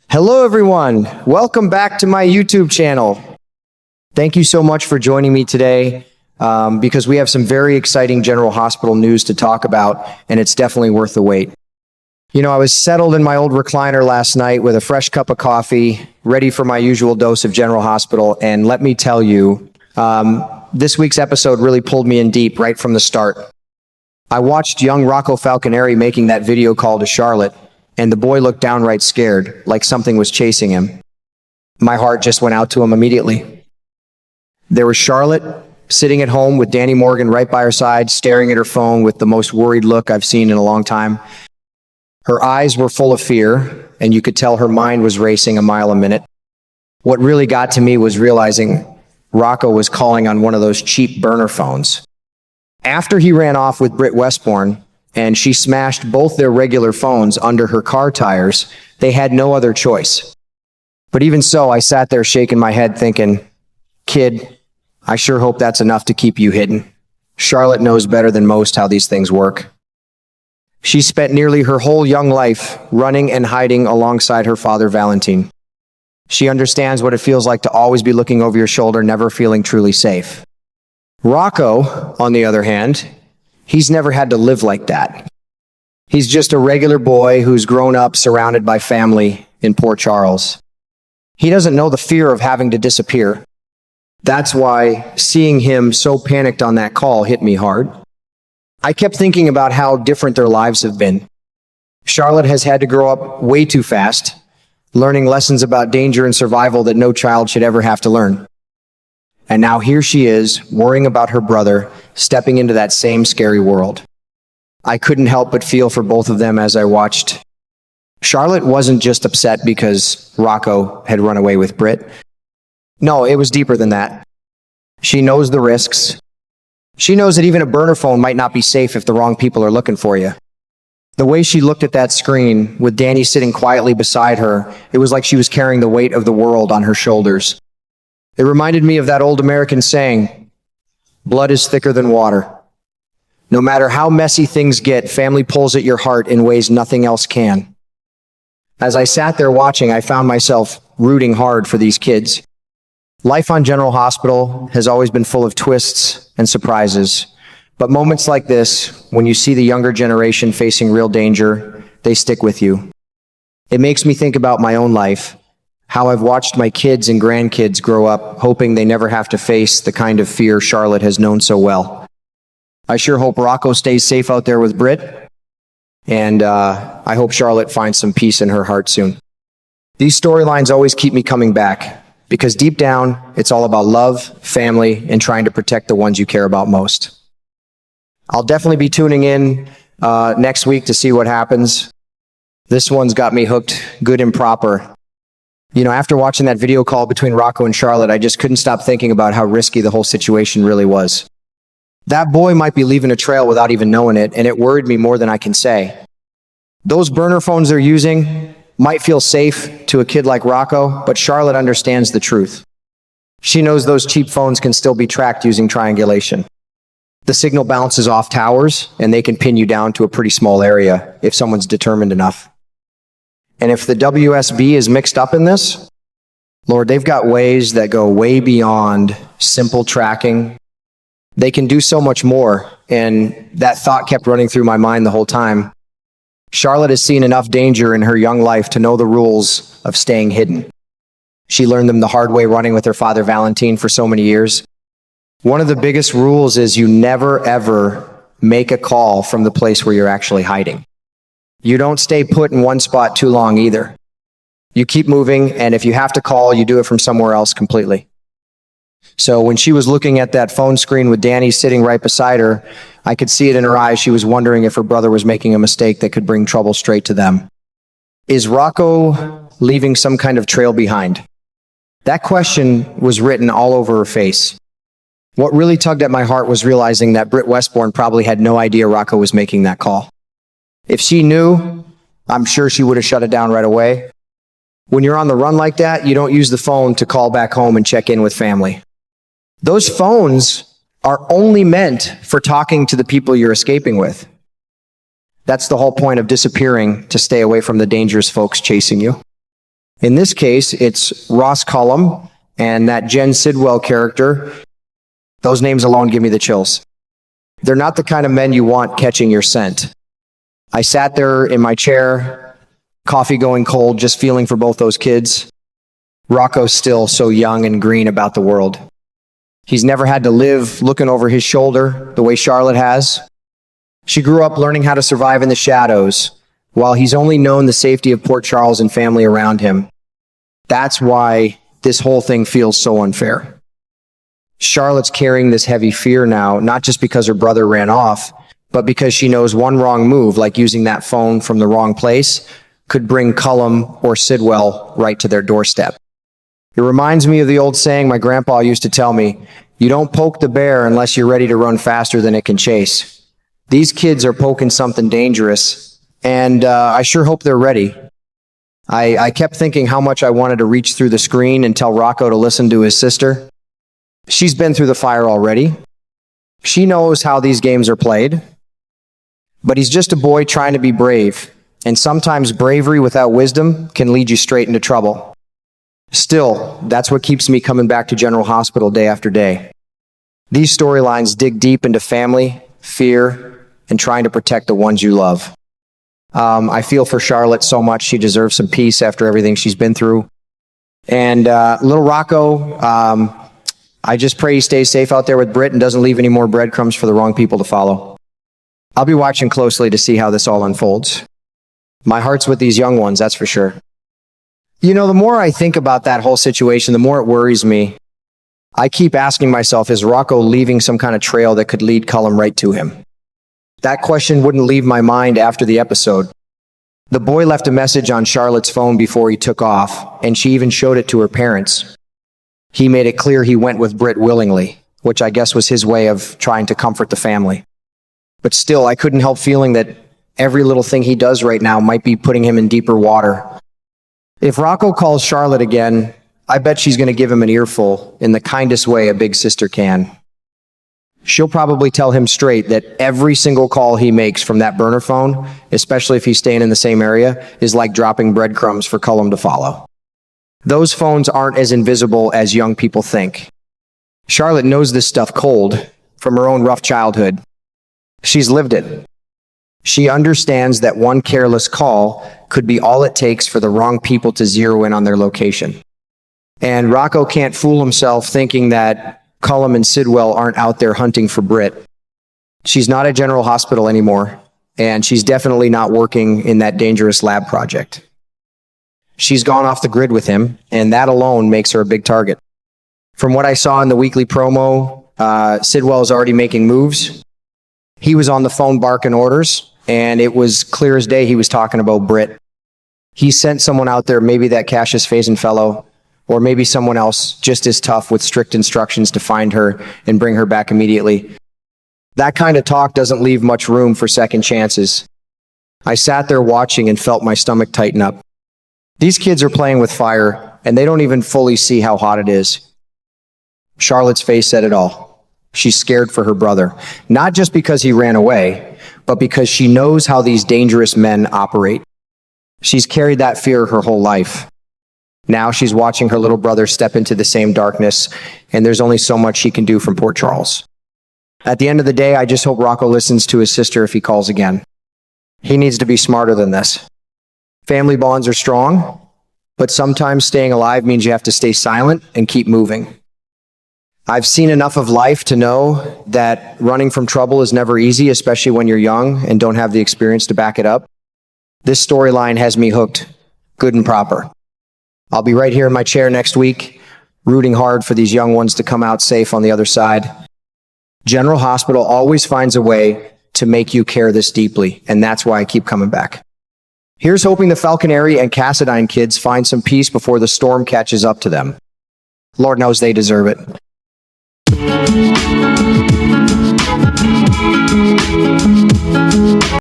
Hello everyone, welcome back to my YouTube channel. Thank you so much for joining me today because we have some very exciting General Hospital news to talk about, and it's definitely worth the wait. You know, I was settled in my old recliner last night with a fresh cup of coffee, ready for my usual dose of General Hospital, and let me tell you, this week's episode really pulled me in deep right from the start. I watched young Rocco Falconeri making that video call to Charlotte, and the boy looked downright scared, like something was chasing him. My heart just went out to him immediately. There was Charlotte, sitting at home with Danny Morgan right by her side, staring at her phone with the most worried look I've seen in a long time. Her eyes were full of fear, and you could tell her mind was racing a mile a minute. What really got to me was realizing Rocco was calling on one of those cheap burner phones. After he ran off with Britt Westbourne, and she smashed both their regular phones under her car tires, they had no other choice. But even so, I sat there shaking my head thinking, kid, I sure hope that's enough to keep you hidden. Charlotte knows better than most how these things work. She spent nearly her whole young life running and hiding alongside her father, Valentine. She understands what it feels like to always be looking over your shoulder, never feeling truly safe. Rocco, on the other hand, he's never had to live like that. He's just a regular boy who's grown up surrounded by family in Port Charles. He doesn't know the fear of having to disappear. That's why seeing him so panicked on that call hit me hard. I kept thinking about how different their lives have been. Charlotte has had to grow up way too fast, learning lessons about danger and survival that no child should ever have to learn. And now here she is, worrying about her brother, stepping into that same scary world. I couldn't help but feel for both of them as I watched. Charlotte wasn't just upset because Rocco had run away with Britt. No, it was deeper than that. She knows the risks. She knows that even a burner phone might not be safe if the wrong people are looking for you. The way she looked at that screen, with Danny sitting quietly beside her, it was like she was carrying the weight of the world on her shoulders. It reminded me of that old American saying, blood is thicker than water. No matter how messy things get, family pulls at your heart in ways nothing else can. As I sat there watching, I found myself rooting hard for these kids. Life on General Hospital has always been full of twists and surprises, but moments like this, when you see the younger generation facing real danger, they stick with you. It makes me think about my own life, how I've watched my kids and grandkids grow up, hoping they never have to face the kind of fear Charlotte has known so well. I sure hope Rocco stays safe out there with Britt, and I hope Charlotte finds some peace in her heart soon. These storylines always keep me coming back, because deep down, it's all about love, family, and trying to protect the ones you care about most. I'll definitely be tuning in next week to see what happens. This one's got me hooked good and proper. You know, after watching that video call between Rocco and Charlotte, I just couldn't stop thinking about how risky the whole situation really was. That boy might be leaving a trail without even knowing it, and it worried me more than I can say. Those burner phones they're using might feel safe to a kid like Rocco, but Charlotte understands the truth. She knows those cheap phones can still be tracked using triangulation. The signal bounces off towers, and they can pin you down to a pretty small area if someone's determined enough. And if the WSB is mixed up in this, Lord, they've got ways that go way beyond simple tracking. They can do so much more, and that thought kept running through my mind the whole time. Charlotte has seen enough danger in her young life to know the rules of staying hidden. She learned them the hard way running with her father Valentine for so many years. One of the biggest rules is you never ever make a call from the place where you're actually hiding. You don't stay put in one spot too long either. You keep moving, and if you have to call, you do it from somewhere else completely. So when she was looking at that phone screen with Danny sitting right beside her, I could see it in her eyes. She was wondering if her brother was making a mistake that could bring trouble straight to them. Is Rocco leaving some kind of trail behind? That question was written all over her face. What really tugged at my heart was realizing that Britt Westbourne probably had no idea Rocco was making that call. If she knew, I'm sure she would have shut it down right away. When you're on the run like that, you don't use the phone to call back home and check in with family. Those phones are only meant for talking to the people you're escaping with. That's the whole point of disappearing, to stay away from the dangerous folks chasing you. In this case, it's Ross Cullum and that Jen Sidwell character. Those names alone give me the chills. They're not the kind of men you want catching your scent. I sat there in my chair, coffee going cold, just feeling for both those kids. Rocco's still so young and green about the world. He's never had to live looking over his shoulder the way Charlotte has. She grew up learning how to survive in the shadows, while he's only known the safety of Port Charles and family around him. That's why this whole thing feels so unfair. Charlotte's carrying this heavy fear now, not just because her brother ran off, but because she knows one wrong move, like using that phone from the wrong place, could bring Cullum or Sidwell right to their doorstep. It reminds me of the old saying my grandpa used to tell me, you don't poke the bear unless you're ready to run faster than it can chase. These kids are poking something dangerous, and I sure hope they're ready. I kept thinking how much I wanted to reach through the screen and tell Rocco to listen to his sister. She's been through the fire already. She knows how these games are played. But he's just a boy trying to be brave, and sometimes bravery without wisdom can lead you straight into trouble. Still, that's what keeps me coming back to General Hospital day after day. These storylines dig deep into family, fear, and trying to protect the ones you love. I feel for Charlotte so much. She deserves some peace after everything she's been through. And little Rocco, I just pray he stays safe out there with Britt and doesn't leave any more breadcrumbs for the wrong people to follow. I'll be watching closely to see how this all unfolds. My heart's with these young ones, that's for sure. You know, the more I think about that whole situation, the more it worries me. I keep asking myself, is Rocco leaving some kind of trail that could lead Cullum right to him? That question wouldn't leave my mind after the episode. The boy left a message on Charlotte's phone before he took off, and she even showed it to her parents. He made it clear he went with Britt willingly, which I guess was his way of trying to comfort the family. But still, I couldn't help feeling that every little thing he does right now might be putting him in deeper water. If Rocco calls Charlotte again, I bet she's going to give him an earful in the kindest way a big sister can. She'll probably tell him straight that every single call he makes from that burner phone, especially if he's staying in the same area, is like dropping breadcrumbs for Cullum to follow. Those phones aren't as invisible as young people think. Charlotte knows this stuff cold from her own rough childhood. She's lived it. She understands that one careless call could be all it takes for the wrong people to zero in on their location. And Rocco can't fool himself thinking that Cullum and Sidwell aren't out there hunting for Britt. She's not at General Hospital anymore, and she's definitely not working in that dangerous lab project. She's gone off the grid with him, and that alone makes her a big target. From what I saw in the weekly promo, Sidwell is already making moves. He was on the phone barking orders, and it was clear as day he was talking about Britt. He sent someone out there, maybe that Cassius Faison fellow, or maybe someone else just as tough with strict instructions to find her and bring her back immediately. That kind of talk doesn't leave much room for second chances. I sat there watching and felt my stomach tighten up. These kids are playing with fire, and they don't even fully see how hot it is. Charlotte's face said it all. She's scared for her brother, not just because he ran away, but because she knows how these dangerous men operate. She's carried that fear her whole life. Now she's watching her little brother step into the same darkness, and there's only so much she can do from Port Charles. At the end of the day, I just hope Rocco listens to his sister if he calls again. He needs to be smarter than this. Family bonds are strong, but sometimes staying alive means you have to stay silent and keep moving. I've seen enough of life to know that running from trouble is never easy, especially when you're young and don't have the experience to back it up. This storyline has me hooked, good and proper. I'll be right here in my chair next week, rooting hard for these young ones to come out safe on the other side. General Hospital always finds a way to make you care this deeply, and that's why I keep coming back. Here's hoping the Falconeri and Cassadine kids find some peace before the storm catches up to them. Lord knows they deserve it.